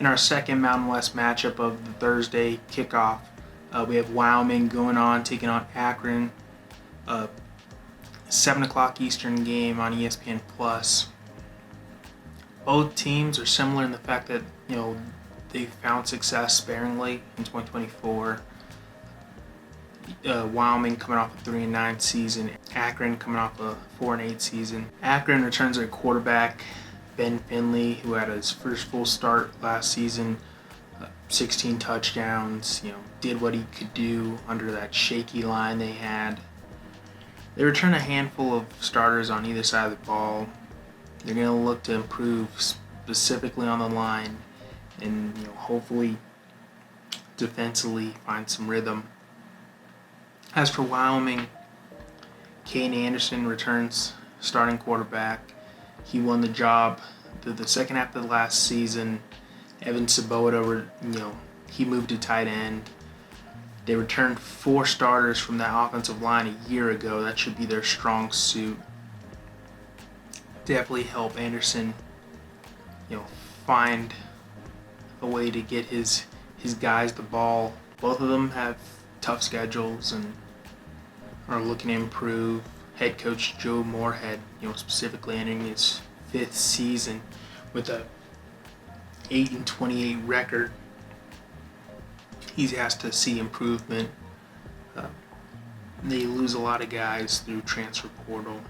In our second Mountain West matchup of the Thursday kickoff, we have Wyoming going on, taking on Akron. 7 o'clock Eastern game on ESPN+. Both teams are similar in the fact that, they found success sparingly in 2024. Wyoming coming off a 3-9 season, Akron coming off a 4-8 season. Akron returns their quarterback, Ben Finley, who had his first full start last season, 16 touchdowns, did what he could do under that shaky line they had. They return a handful of starters on either side of the ball. They're going to look to improve specifically on the line and, hopefully defensively find some rhythm. As for Wyoming, Caden Anderson returns starting quarterback. He won the job the second half of the last season. Evan Sabota, he moved to tight end. They returned 4 starters from that offensive line a year ago. That should be their strong suit. Definitely help Anderson, find a way to get his guys the ball. Both of them have tough schedules and are looking to improve. Head coach Joe Moorhead, specifically entering his 5th season with a 8-28 record. He has to see improvement. They lose a lot of guys through transfer portal.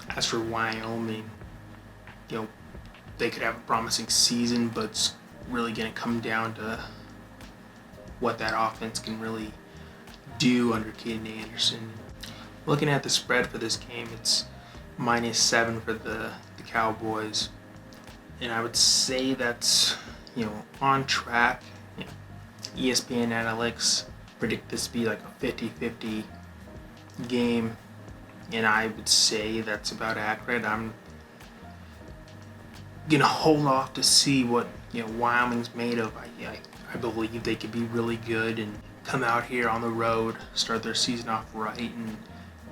As for Wyoming, they could have a promising season, but it's really going to come down to what that offense can really do under Caden Anderson. Looking at the spread for this game, it's -7 for the Cowboys, and I would say that's on track. ESPN analytics predict this to be like a 50-50 game, and I would say that's about accurate. I'm gonna hold off to see what Wyoming's made of. I believe they could be really good and come out here on the road, start their season off right, and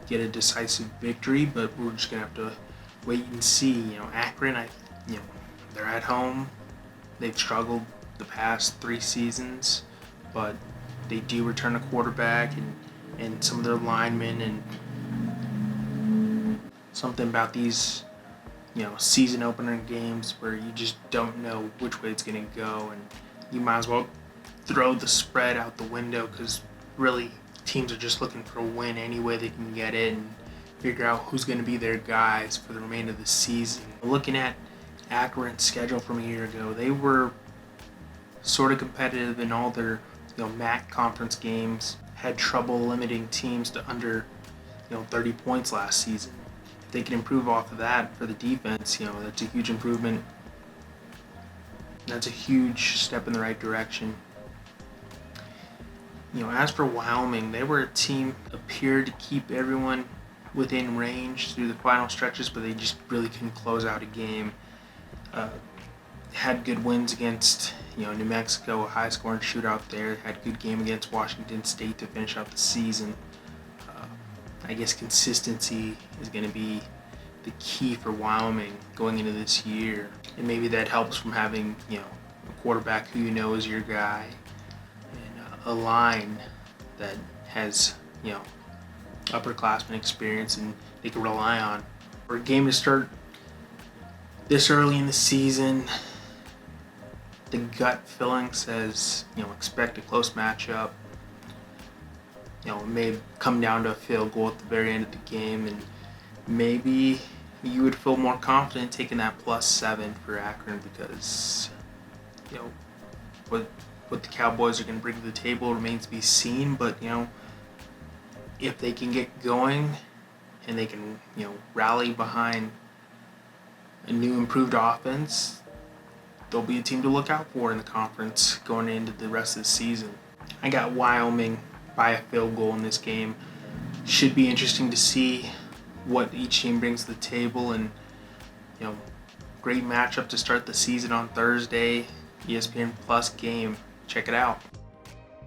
get a decisive victory. But we're just gonna have to wait and see. Akron, they're at home. They've struggled the past 3 seasons, but they do return a quarterback and some of their linemen, and something about these season opener games where you just don't know which way it's going to go, and you might as well throw the spread out the window because really teams are just looking for a win any way they can get it and figure out who's going to be their guys for the remainder of the season. Looking at Akron's schedule from a year ago, they were sort of competitive in all their MAC conference games, had trouble limiting teams to under 30 points last season. If they can improve off of that for the defense, that's a huge improvement. That's a huge step in the right direction. As for Wyoming, they were a team appeared to keep everyone within range through the final stretches, but they just really couldn't close out a game. Had good wins against New Mexico, a high-scoring shootout there. Had a good game against Washington State to finish out the season. I guess consistency is going to be the key for Wyoming going into this year, and maybe that helps from having a quarterback who is your guy, and a line that has upperclassmen experience and they can rely on. For a game to start this early in the season, the gut feeling says expect a close matchup. It may come down to a field goal at the very end of the game, and maybe you would feel more confident taking that +7 for Akron because what the Cowboys are going to bring to the table remains to be seen. But if they can get going and they can rally behind a new improved offense, they'll be a team to look out for in the conference going into the rest of the season. I got Wyoming by a field goal in this game. Should be interesting to see what each team brings to the table, and great matchup to start the season on Thursday. ESPN Plus game. Check it out.